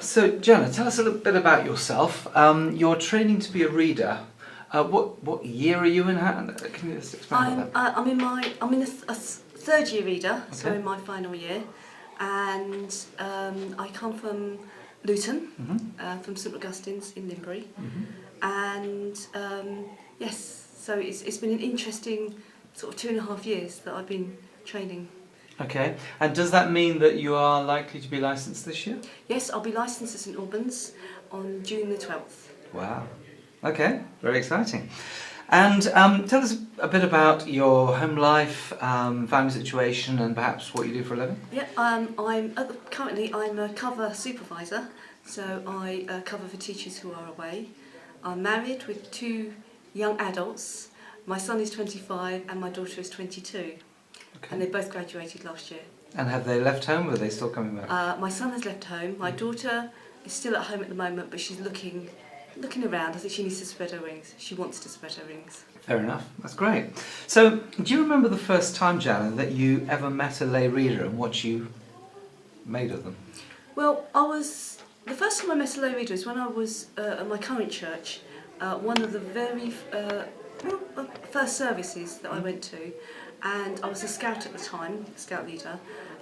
So, Janna, tell us a little bit about yourself. You're training to be a reader. What year are you in? Can you just explain about that? I'm in a third year reader, so Okay. in my final year, and I come from Luton, from St Augustine's in Limbury, and yes, so it's been an interesting sort of 2.5 years that I've been training. Okay, and does that mean that you are likely to be licensed this year? Yes, I'll be licensed at St Albans on June the 12th. Wow. Okay, very exciting. And tell us a bit about your home life, family situation, and perhaps what you do for a living. Yeah, currently I'm a cover supervisor, so I cover for teachers who are away. I'm married with 2 young adults. My son is 25 and my daughter is 22, and they both graduated last year. And have they left home, or are they still coming back? My son has left home. My daughter is still at home at the moment, but she's looking around. I think she needs to spread her wings. She wants to spread her wings. Fair enough, that's great. So, do you remember the first time, Janna, that you ever met a lay reader and what you made of them? Well, the first time I met a lay reader was when I was at my current church, one of the very first services that I went to, and I was a scout at the time, scout leader,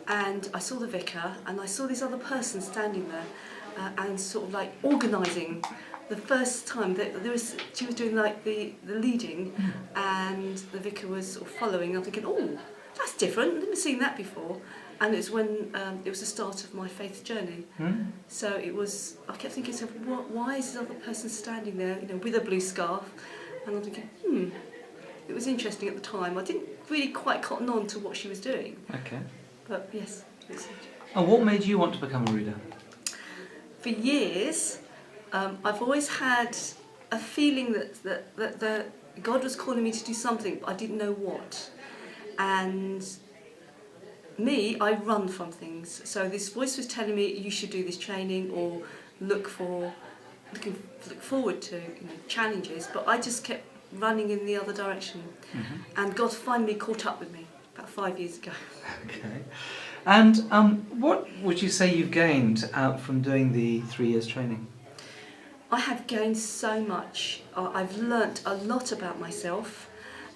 and I saw the vicar and I saw this other person standing there and sort of like organising. The first time that she was doing like the leading, and the vicar was sort of following. I'm thinking, oh, that's different. I've never seen that before. And it was when it was the start of my faith journey. So I kept thinking to myself, why is this other person standing there, with a blue scarf? And I'm thinking, it was interesting at the time. I didn't really quite cotton on to what she was doing. Okay. But yes, it's And what made you want to become a reader? for years. I've always had a feeling that God was calling me to do something, but I didn't know what. And I run from things. So this voice was telling me you should do this training or look forward to challenges, but I just kept running in the other direction. And God finally caught up with me about 5 years ago. Okay. And what would you say you've gained from doing the 3 years training? I have gained so much. I've learnt a lot about myself,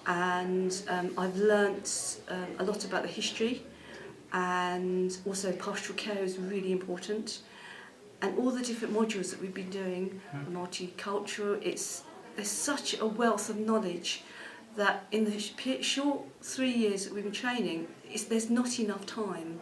and I've learnt a lot about the history, and also pastoral care is really important, and all the different modules that we've been doing, multicultural. There's such a wealth of knowledge that in the short 3 years that we've been training, there's not enough time,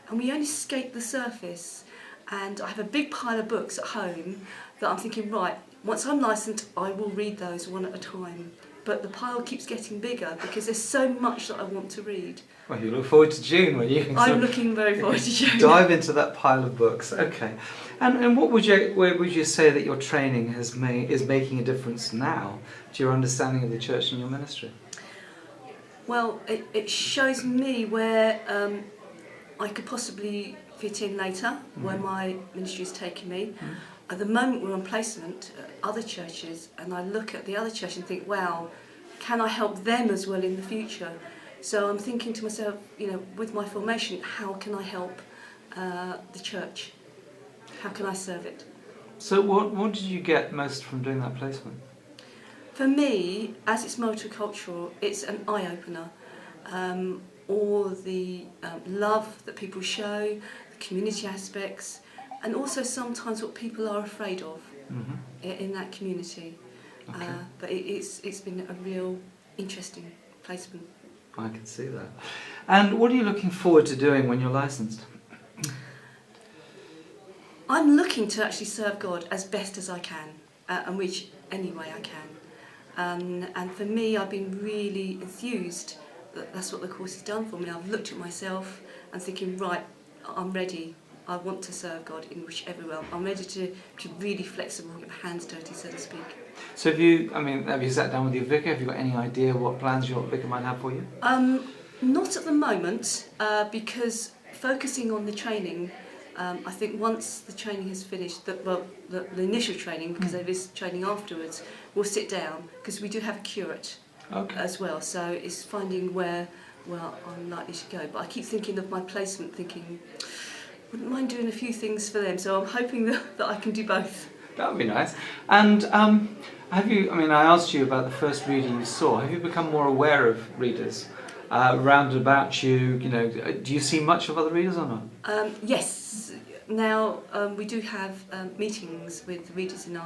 and we only skate the surface. And I have a big pile of books at home that I'm thinking, right, once I'm licensed, I will read those one at a time. But the pile keeps getting bigger because there's so much that I want to read. Well, you look forward to June when you can I'm looking very forward to June. dive into that pile of books. Okay. And where would you say that your training is making a difference now to your understanding of the church and your ministry? Well, it shows me where I could possibly fit in later, where my ministry is taking me. At the moment we're on placement at other churches, and I look at the other church and think, wow, can I help them as well in the future? So I'm thinking to myself, with my formation, how can I help the church? How can I serve it? So what did you get most from doing that placement? For me, as it's multicultural, it's an eye-opener. All the love that people show, the community aspects, and also sometimes what people are afraid of in that community. Okay. But it's been a real interesting placement. I can see that. And what are you looking forward to doing when you're licensed? I'm looking to actually serve God as best as I can, and which any way I can. And for me, I've been really enthused that that's what the course has done for me. I've looked at myself and thinking, right, I'm ready. I want to serve God in whichever way. I'm ready to be really flexible, get my hands dirty, so to speak. So have you sat down with your vicar? Have you got any idea what plans your vicar might have for you? Not at the moment, because focusing on the training, I think once the training has finished, the initial training, because there is training afterwards, we'll sit down, because we do have a curate as well, so it's finding where I'm likely to go. But I keep thinking of my placement, thinking, wouldn't mind doing a few things for them. So I'm hoping that I can do both. That would be nice. And have you? I mean, I asked you about the first reader you saw. Have you become more aware of readers round about you? You know, do you see much of other readers or not? Yes. Now we do have meetings with readers in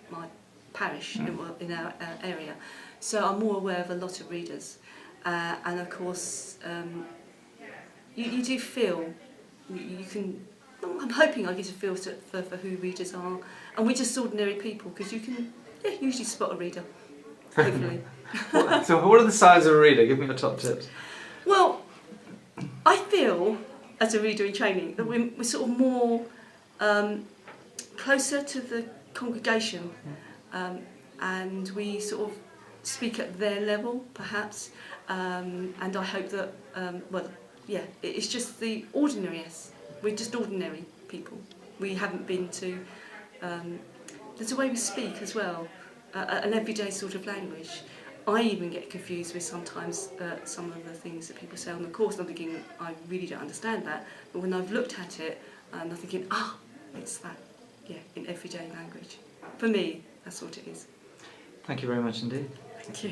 my parish, in our area. So I'm more aware of a lot of readers, and of course, you do feel you can. I'm hoping I get a feel for who readers are, and we're just ordinary people because you can usually spot a reader, hopefully. So what are the signs of a reader? Give me your top tips. Well, I feel as a reader in training that we're sort of more closer to the congregation, and we sort of speak at their level perhaps, and I hope that it's just the ordinariness. We're just ordinary people. We haven't been to there's a way we speak as well, an everyday sort of language. I even get confused with sometimes some of the things that people say on the course, and I'm thinking, I really don't understand that. But when I've looked at it, I'm thinking, it's that, in everyday language. For me, that's what it is. Thank you very much indeed. Thank you.